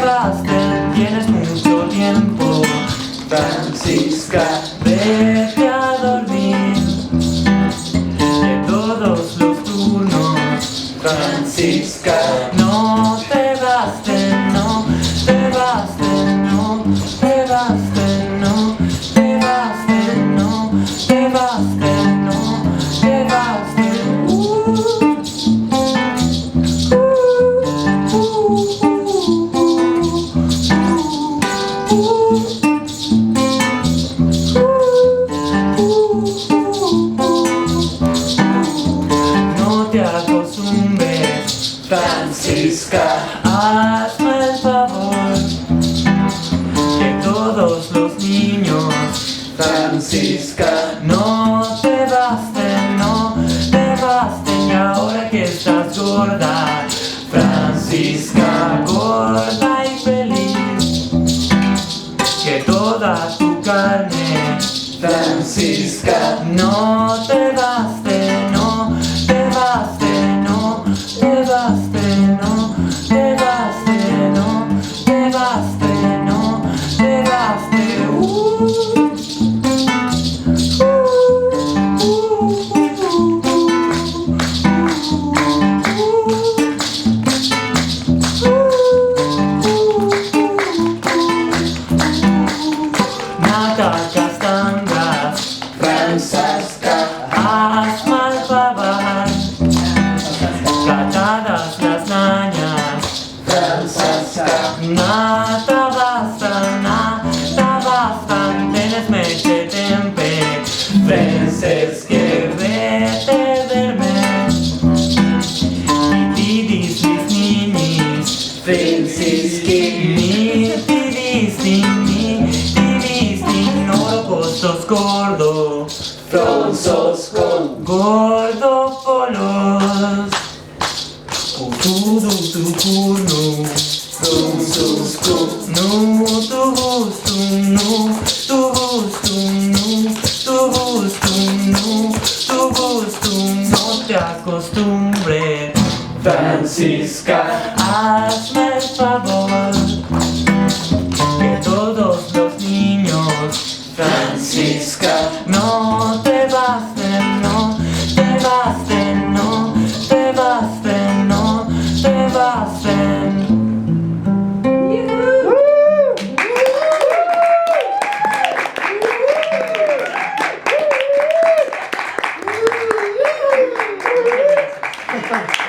basten, tienes mucho tiempo. Francisca, Vete a dormir, de todos los turnos. Francisca, No te basten, no te basten, no te basten, no te basten, no te basten, no te basten. No te acostumbres, Francisca, hazme el favor, que todos los niños Francisca, no te basten, no te basten. Y ahora que estás gorda, Francisca, gorda y feliz, que toda tu carne, Francisca, no te baste, no te baste, no te baste, no te baste, no te baste, no te baste. Nata castangas, Francisca, hazme el favor, cachadas las nañas. Francisca, Nata bastan, tienes meche tempe, veces que vete verme, y tidis mis ninis, Francisca, mi tidis, no costos gordo, Francisco, gordo polos, tu culo. Francisco, No, tu gusto, no, tu gusto, no, tu gusto, no, tu gusto, no te acostumbres. Francisca, Hazme el favor, que todos los niños, Francisca, no te basten, no te basten, no te basten, no te basten. Francisca.